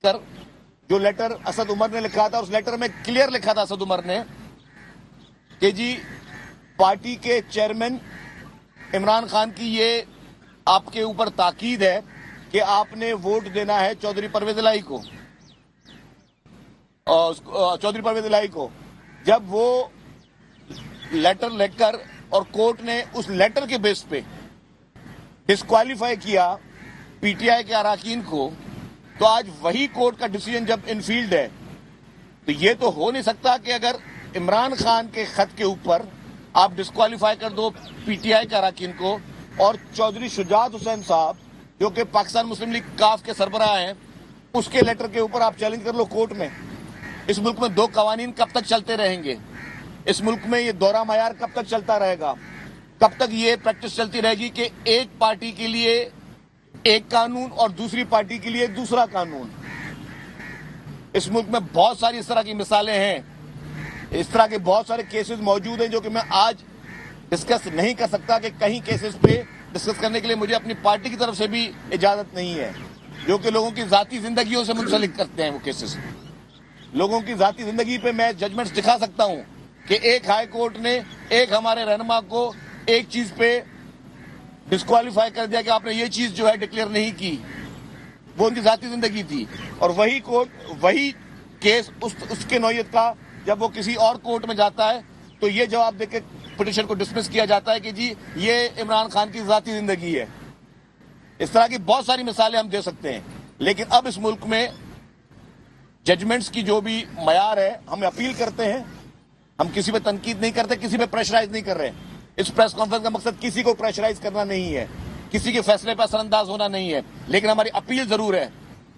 کر جو لیٹر اسد عمر نے لکھا تھا، اس لیٹر میں کلیئر لکھا تھا اسد عمر نے کہ جی پارٹی کے چیئرمین عمران خان کی یہ آپ کے اوپر تاکید ہے کہ آپ نے ووٹ دینا ہے چودھری پرویز الہی کو، چودھری پرویز الہی کو۔ جب وہ لیٹر لکھ کر اور کورٹ نے اس لیٹر کے بیس پہ ڈسکوالیفائی کیا پی ٹی آئی کے اراکین کو، تو آج وہی کورٹ کا ڈیسیژن جب انفیلڈ ہے تو یہ تو ہو نہیں سکتا کہ اگر عمران خان کے خط کے اوپر آپ ڈسکوالیفائی کر دو پی ٹی آئی کے اراکین کو، اور چودھری شجاعت حسین صاحب جو کہ پاکستان مسلم لیگ کاف کے سربراہ ہیں، اس کے لیٹر کے اوپر آپ چیلنج کر لو کورٹ میں۔ اس ملک میں دو قوانین کب تک چلتے رہیں گے؟ اس ملک میں یہ دورہ معیار کب تک چلتا رہے گا؟ کب تک یہ پریکٹس چلتی رہے گی کہ ایک پارٹی کے لیے ایک قانون اور دوسری پارٹی کے لیے دوسرا قانون؟ اس ملک میں بہت ساری اس طرح کی مثالیں ہیں، اس طرح کے بہت سارے کیسز موجود ہیں جو کہ میں آج ڈسکس نہیں کر سکتا، کہ کہیں کیسز پہ ڈسکس کرنے کے لیے مجھے اپنی پارٹی کی طرف سے بھی اجازت نہیں ہے، جو کہ لوگوں کی ذاتی زندگیوں سے منسلک کرتے ہیں وہ کیسز۔ لوگوں کی ذاتی زندگی پہ میں ججمنٹس دکھا سکتا ہوں کہ ایک ہائی کورٹ نے ایک ہمارے رہنما کو ایک چیز پہ ڈسکوالیفائی کر دیا کہ آپ نے یہ چیز جو ہے ڈکلیئر نہیں کی، وہ ان کی ذاتی زندگی تھی، اور وہی کورٹ وہی کیس اس کے نوعیت کا جب وہ کسی اور کورٹ میں جاتا ہے تو یہ جواب دے کے پٹیشن کو ڈسمس کیا جاتا ہے کہ جی یہ عمران خان کی ذاتی زندگی ہے۔ اس طرح کی بہت ساری مثالیں ہم دے سکتے ہیں، لیکن اب اس ملک میں ججمنٹس کی جو بھی معیار ہے، ہم اپیل کرتے ہیں، ہم کسی پہ تنقید نہیں کرتے، کسی پہ پریشرائز نہیں کر رہے۔ اس پریس کانفرنس کا مقصد کسی کو پریشرائز کرنا نہیں ہے، کسی کے فیصلے پہ اثر انداز ہونا نہیں ہے، لیکن ہماری اپیل ضرور ہے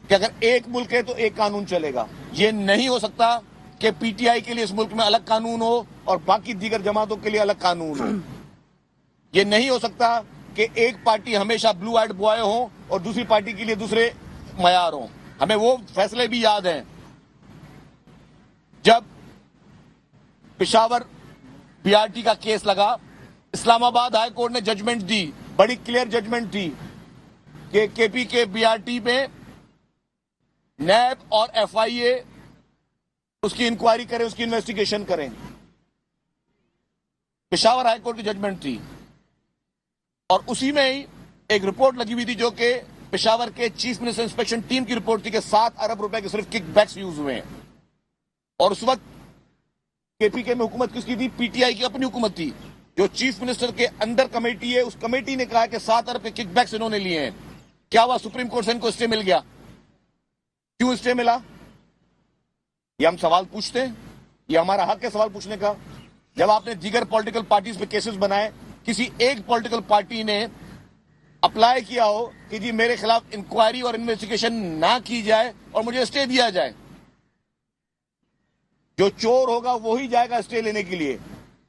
کہ اگر ایک ملک ہے تو ایک قانون چلے گا۔ یہ نہیں ہو سکتا کہ پی ٹی آئی کے لیے اس ملک میں الگ قانون ہو اور باقی دیگر جماعتوں کے لیے الگ قانون ہو۔ یہ نہیں ہو سکتا کہ ایک پارٹی ہمیشہ بلو آئیڈ بوائے ہوں اور دوسری پارٹی کے لیے دوسرے معیار ہوں۔ ہمیں وہ فیصلے بھی یاد ہیں جب پشاور بی آر ٹی کا کیس لگا، اسلام آباد ہائی کورٹ نے ججمنٹ دی، بڑی کلیئر ججمنٹ تھی کہ کے پی کے بی آر ٹی میں نیب اور ایف آئی اے اس کی انکوائری کریں، اس کی انویسٹیگیشن کریں۔ پشاور ہائی کورٹ کی ججمنٹ تھی، اور اسی میں ہی ایک رپورٹ لگی ہوئی تھی جو کہ پشاور کے چیف منسٹر انسپیکشن ٹیم کی رپورٹ تھی کہ 7 ارب روپے کے صرف کک بیکس یوز ہوئے ہیں، اور اس وقت کے پی کے میں حکومت کس کی تھی؟ پی ٹی آئی کی اپنی حکومت تھی۔ جو چیف منسٹر کے اندر کمیٹی ہے، اس کمیٹی نے کہا کہ 7 ارب کے کک بیکس انہوں نے لیے ہیں۔ کیا ہوا؟ سپریم کورٹ سے ان کو اسٹے مل گیا۔ کیوں اسٹے ملا؟ یہ ہم سوال پوچھتے ہیں، یہ ہمارا حق ہے سوال پوچھنے کا۔ جب آپ نے دیگر پولیٹیکل پارٹیز پہ کیسز بنائے، کسی ایک پولیٹیکل پارٹی نے اپلائی کیا ہو کہ جی میرے خلاف انکوائری اور انویسٹیگیشن نہ کی جائے اور مجھے اسٹے دیا جائے، جو چور ہوگا وہی جائے گا اسٹے لینے کے لیے۔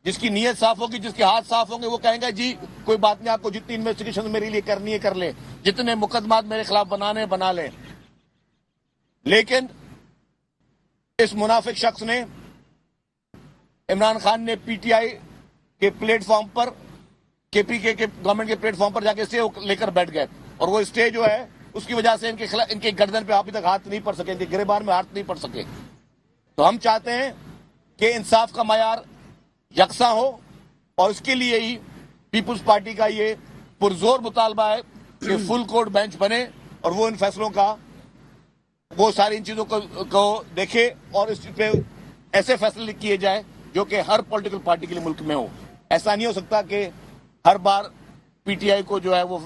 جس کی نیت صاف ہوگی، جس کے ہاتھ صاف ہوں گے، وہ کہیں گے جی کوئی بات نہیں، آپ کو جتنی انویسٹیگیشن میرے لیے کرنی ہے کر لیں، جتنے مقدمات میرے خلاف بنانے بنا لیں۔ لیکن اس منافق شخص نے، عمران خان نے پی ٹی آئی کے پلیٹ فارم پر، کے پی کے گورنمنٹ کے پلیٹ فارم پر جا کے اسٹے لے کر بیٹھ گئے، اور وہ اسٹے جو ہے اس کی وجہ سے ان کے گردن پہ ابھی تک ہاتھ نہیں پڑ سکے، ان کے گریبان میں ہاتھ نہیں پڑ سکے۔ تو ہم چاہتے ہیں کہ انصاف کا معیار یکساں ہو، اور اس کے لیے ہی پیپلز پارٹی کا یہ پرزور مطالبہ ہے کہ فل کورٹ بینچ بنے اور وہ ان فیصلوں کا، وہ ساری ان چیزوں کو دیکھے اور اس پہ ایسے فیصلے کیے جائیں جو کہ ہر پولیٹیکل پارٹی کے لیے ملک میں ہو۔ ایسا نہیں ہو سکتا کہ ہر بار پی ٹی آئی کو جو ہے وہ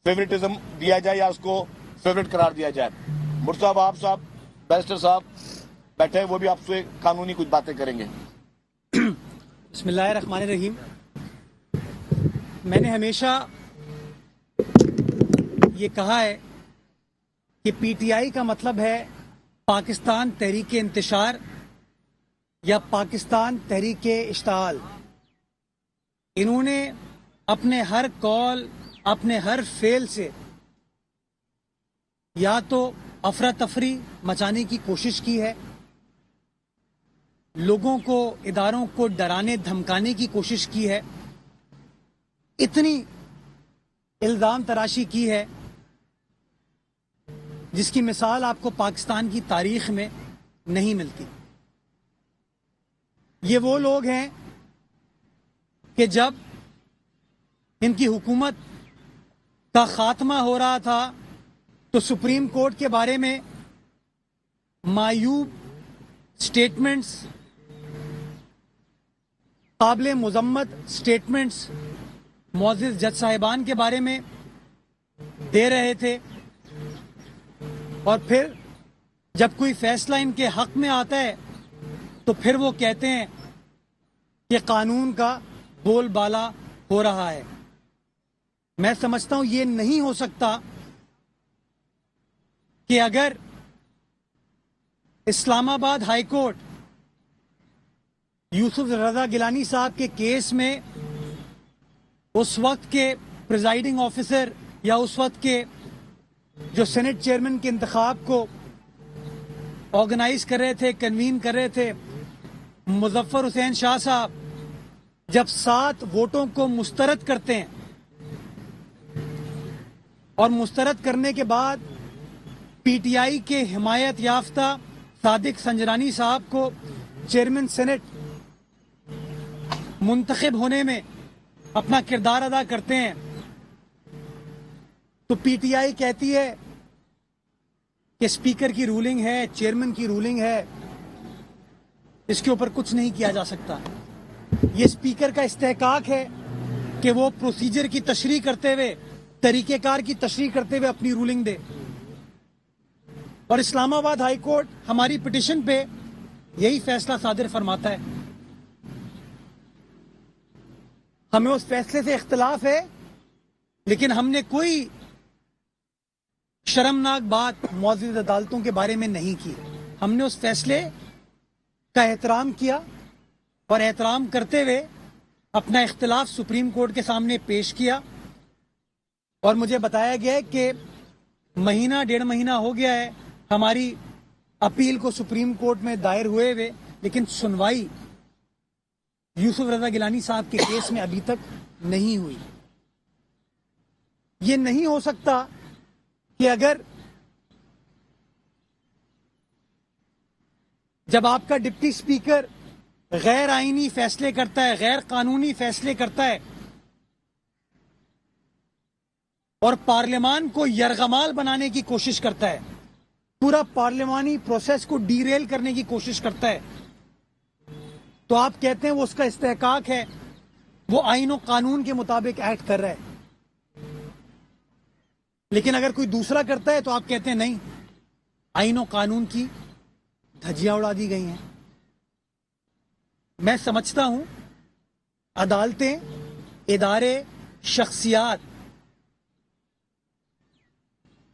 فیوریٹزم دیا جائے یا اس کو فیوریٹ قرار دیا جائے۔ مرتضی آپ صاحب، بیرسٹر صاحب بیٹھے، وہ بھی آپ سے قانونی کچھ باتیں کریں گے۔ بسم اللہ الرحمن الرحیم۔ میں نے ہمیشہ یہ کہا ہے کہ پی ٹی آئی کا مطلب ہے پاکستان تحریک انتشار یا پاکستان تحریک اشتعال۔ انہوں نے اپنے ہر قول، اپنے ہر فعل سے یا تو افراتفری مچانے کی کوشش کی ہے، لوگوں کو، اداروں کو ڈرانے دھمکانے کی کوشش کی ہے، اتنی الزام تراشی کی ہے جس کی مثال آپ کو پاکستان کی تاریخ میں نہیں ملتی. یہ وہ لوگ ہیں کہ جب ان کی حکومت کا خاتمہ ہو رہا تھا تو سپریم کورٹ کے بارے میں معیوب سٹیٹمنٹس، قابل مذمت سٹیٹمنٹس معزز جج صاحبان کے بارے میں دے رہے تھے، اور پھر جب کوئی فیصلہ ان کے حق میں آتا ہے تو پھر وہ کہتے ہیں کہ قانون کا بول بالا ہو رہا ہے. میں سمجھتا ہوں یہ نہیں ہو سکتا کہ اگر اسلام آباد ہائی کورٹ یوسف رضا گیلانی صاحب کے کیس میں اس وقت کے پریزائڈنگ آفیسر یا اس وقت کے جو سینٹ چیئرمین کے انتخاب کو آرگنائز کر رہے تھے، کنوین کر رہے تھے، مظفر حسین شاہ صاحب، جب 7 ووٹوں کو مسترد کرتے ہیں اور مسترد کرنے کے بعد پی ٹی آئی کے حمایت یافتہ صادق سنجرانی صاحب کو چیئرمین سینٹ منتخب ہونے میں اپنا کردار ادا کرتے ہیں، تو پی ٹی آئی کہتی ہے کہ اسپیکر کی رولنگ ہے، چیئرمین کی رولنگ ہے، اس کے اوپر کچھ نہیں کیا جا سکتا. یہ اسپیکر کا استحقاق ہے کہ وہ پروسیجر کی تشریح کرتے ہوئے، طریقہ کار کی تشریح کرتے ہوئے اپنی رولنگ دے. اور اسلام آباد ہائی کورٹ ہماری پٹیشن پہ یہی فیصلہ صادر فرماتا ہے. ہمیں اس فیصلے سے اختلاف ہے، لیکن ہم نے کوئی شرمناک بات معزز عدالتوں کے بارے میں نہیں کی. ہم نے اس فیصلے کا احترام کیا اور احترام کرتے ہوئے اپنا اختلاف سپریم کورٹ کے سامنے پیش کیا. اور مجھے بتایا گیا ہے کہ مہینہ 1.5 مہینہ ہو گیا ہے ہماری اپیل کو سپریم کورٹ میں دائر ہوئے ہوئے، لیکن سنوائی یوسف رضا گیلانی صاحب کے کیس میں ابھی تک نہیں ہوئی. یہ نہیں ہو سکتا کہ اگر جب آپ کا ڈپٹی اسپیکر غیر آئینی فیصلے کرتا ہے، غیر قانونی فیصلے کرتا ہے اور پارلیمان کو یرغمال بنانے کی کوشش کرتا ہے، پورا پارلیمانی پروسیس کو ڈیریل کرنے کی کوشش کرتا ہے، تو آپ کہتے ہیں وہ اس کا استحقاق ہے، وہ آئین و قانون کے مطابق ایکٹ کر رہا ہے. لیکن اگر کوئی دوسرا کرتا ہے تو آپ کہتے ہیں نہیں، آئین و قانون کی دھجیاں اڑا دی گئی ہیں. میں سمجھتا ہوں عدالتیں، ادارے، شخصیات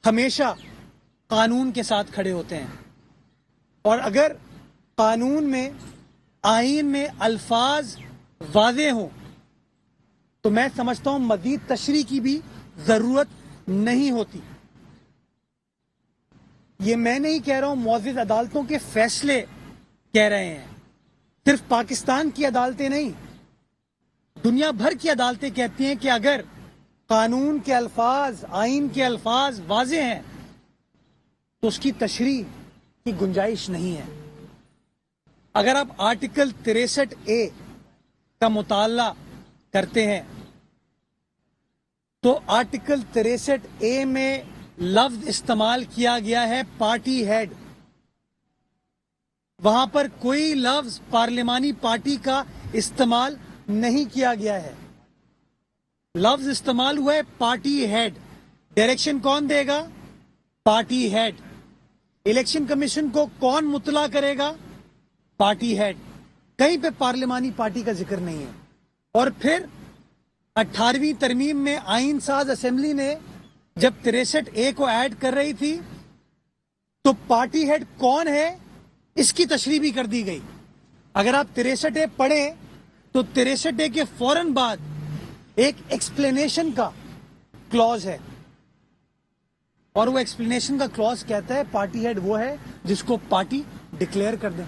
ہمیشہ قانون کے ساتھ کھڑے ہوتے ہیں، اور اگر قانون میں، آئین میں الفاظ واضح ہوں تو میں سمجھتا ہوں مزید تشریح کی بھی ضرورت نہیں ہوتی. یہ میں نہیں کہہ رہا ہوں، معزز عدالتوں کے فیصلے کہہ رہے ہیں. صرف پاکستان کی عدالتیں نہیں، دنیا بھر کی عدالتیں کہتی ہیں کہ اگر قانون کے الفاظ، آئین کے الفاظ واضح ہیں تو اس کی تشریح کی گنجائش نہیں ہے. اگر آپ آرٹیکل 63A کا مطالعہ کرتے ہیں تو آرٹیکل 63A میں لفظ استعمال کیا گیا ہے پارٹی ہیڈ. وہاں پر کوئی لفظ پارلیمانی پارٹی کا استعمال نہیں کیا گیا ہے. لفظ استعمال ہوا ہے پارٹی ہیڈ. ڈائریکشن کون دے گا؟ Party head. الیکشن کمیشن کو کون مطلع کرے گا؟ Party head. کہیں پہ پارلیمانی پارٹی کا ذکر نہیں ہے. اور پھر 18ویں ترمیم میں آئین ساز اسمبلی نے جب 63A کو ایڈ کر رہی تھی تو پارٹی ہیڈ کون ہے اس کی تشریح بھی کر دی گئی. اگر آپ 63A پڑھیں تو 63A کے فوراً بعد ایک ایکسپلینیشن کا کلوز ہے، اور وہ ایکسپلینیشن کا کلوز کہتا ہے پارٹی ہیڈ وہ ہے جس کو پارٹی ڈکلیئر کر دیں.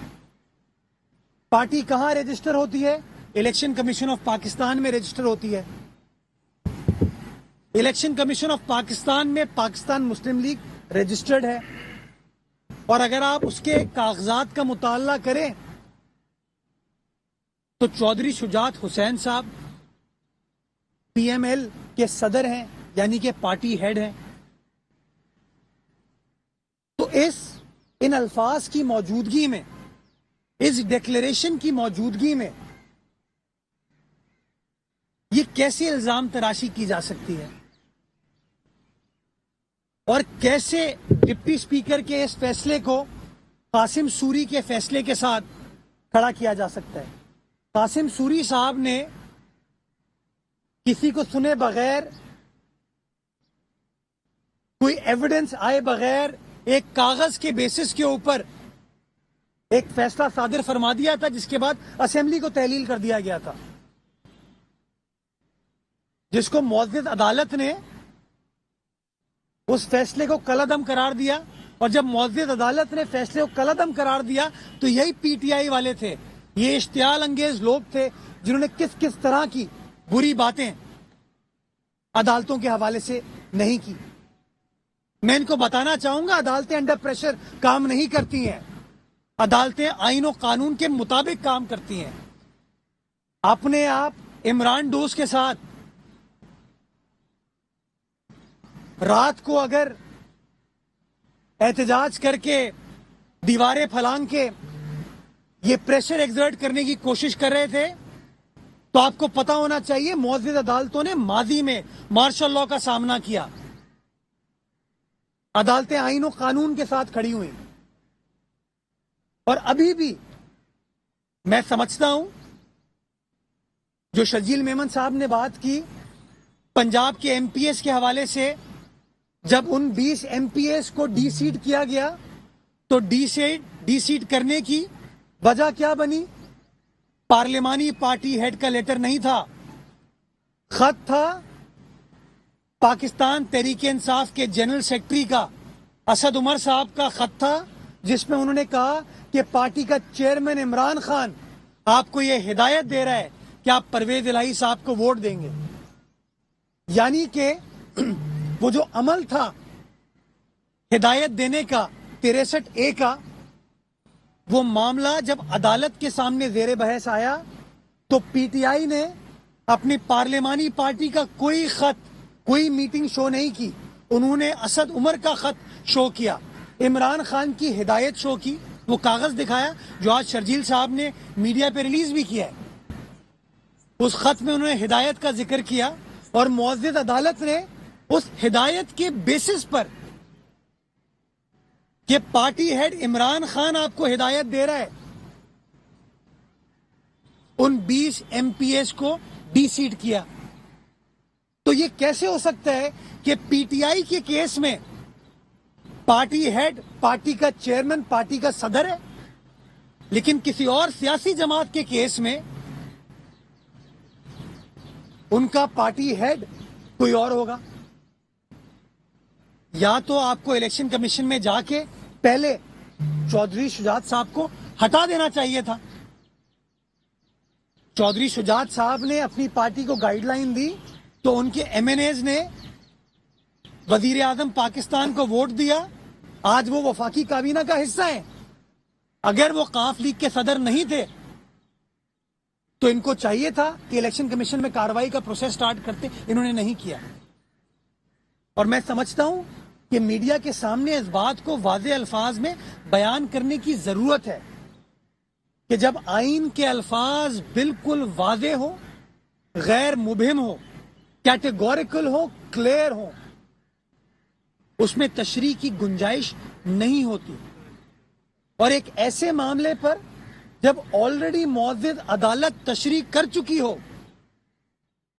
پارٹی کہاں رجسٹر ہوتی ہے؟ الیکشن کمیشن آف پاکستان میں رجسٹر ہوتی ہے. الیکشن کمیشن آف پاکستان میں پاکستان مسلم لیگ رجسٹرڈ ہے، اور اگر آپ اس کے کاغذات کا مطالعہ کریں تو چودھری شجاعت حسین صاحب پی ایم ایل کے صدر ہیں، یعنی کہ پارٹی ہیڈ ہیں. تو ان الفاظ کی موجودگی میں، اس ڈکلیریشن کی موجودگی میں یہ کیسے الزام تراشی کی جا سکتی ہے، اور کیسے ڈپٹی سپیکر کے اس فیصلے کو قاسم سوری کے فیصلے کے ساتھ کھڑا کیا جا سکتا ہے؟ قاسم سوری صاحب نے کسی کو سنے بغیر، کوئی ایویڈنس آئے بغیر، ایک کاغذ کے بیسس کے اوپر ایک فیصلہ صادر فرما دیا تھا، جس کے بعد اسمبلی کو تحلیل کر دیا گیا تھا، جس کو معزز عدالت نے اس فیصلے کو کالعدم قرار دیا. اور جب معزز عدالت نے فیصلے کو کالعدم قرار دیا تو یہی پی ٹی آئی والے تھے، یہ اشتعال انگیز لوگ تھے جنہوں نے کس کس طرح کی بری باتیں عدالتوں کے حوالے سے نہیں کی. میں ان کو بتانا چاہوں گا، عدالتیں انڈر پریشر کام نہیں کرتی ہیں، عدالتیں آئین و قانون کے مطابق کام کرتی ہیں. اپنے آپ عمران ڈوس کے ساتھ رات کو اگر احتجاج کر کے دیواریں پھلانگ کے یہ پریشر ایگزرٹ کرنے کی کوشش کر رہے تھے، تو آپ کو پتا ہونا چاہیے معزز عدالتوں نے ماضی میں مارشل لاء کا سامنا کیا. عدالتیں آئین و قانون کے ساتھ کھڑی ہوئی، اور ابھی بھی میں سمجھتا ہوں جو شرجیل میمن صاحب نے بات کی پنجاب کے ایم پی ایس کے حوالے سے، جب ان 20 ایم پی ایس کو ڈی سیٹ کیا گیا تو ڈی سیٹ کرنے کی وجہ کیا بنی؟ پارلیمانی پارٹی ہیڈ کا لیٹر نہیں تھا، خط تھا پاکستان تحریک انصاف کے جنرل سیکرٹری کا، اسد عمر صاحب کا خط تھا، جس میں انہوں نے کہا کہ پارٹی کا چیئرمین عمران خان آپ کو یہ ہدایت دے رہا ہے کہ آپ پرویز الہی صاحب کو ووٹ دیں گے. یعنی کہ وہ جو عمل تھا ہدایت دینے کا 63A کا، وہ معاملہ جب عدالت کے سامنے زیر بحث آیا تو پی ٹی آئی نے اپنی پارلیمانی پارٹی کا کوئی خط، کوئی میٹنگ شو نہیں کی. انہوں نے اسد عمر کا خط شو کیا، عمران خان کی ہدایت شو کی، وہ کاغذ دکھایا جو آج شرجیل صاحب نے میڈیا پہ ریلیز بھی کیا ہے. اس خط میں انہوں نے ہدایت کا ذکر کیا، اور معزز عدالت نے اس ہدایت کے بیسس پر کہ پارٹی ہیڈ عمران خان آپ کو ہدایت دے رہا ہے، ان 20 ایم پی ایس کو ڈی سیٹ کیا. تو یہ کیسے ہو سکتا ہے کہ پی ٹی آئی کے کیس میں پارٹی ہیڈ، پارٹی کا چیئرمین، پارٹی کا صدر ہے، لیکن کسی اور سیاسی جماعت کے کیس میں ان کا پارٹی ہیڈ کوئی اور ہوگا؟ یا تو آپ کو الیکشن کمیشن میں جا کے پہلے چودھری شجاعت صاحب کو ہٹا دینا چاہیے تھا. چودھری شجاعت صاحب نے اپنی پارٹی کو گائیڈ لائن دی تو ان کے ایم این ایز نے وزیر اعظم پاکستان کو ووٹ دیا، آج وہ وفاقی کابینہ کا حصہ ہیں. اگر وہ قاف لیگ کے صدر نہیں تھے تو ان کو چاہیے تھا کہ الیکشن کمیشن میں کارروائی کا پروسیس سٹارٹ کرتے، انہوں نے نہیں کیا. اور میں سمجھتا ہوں کہ میڈیا کے سامنے اس بات کو واضح الفاظ میں بیان کرنے کی ضرورت ہے کہ جب آئین کے الفاظ بالکل واضح ہو، غیر مبہم ہو، کیٹیگوریکل ہو، کلیئر ہو، اس میں تشریح کی گنجائش نہیں ہوتی. اور ایک ایسے معاملے پر جب آلریڈی معزز عدالت تشریح کر چکی ہو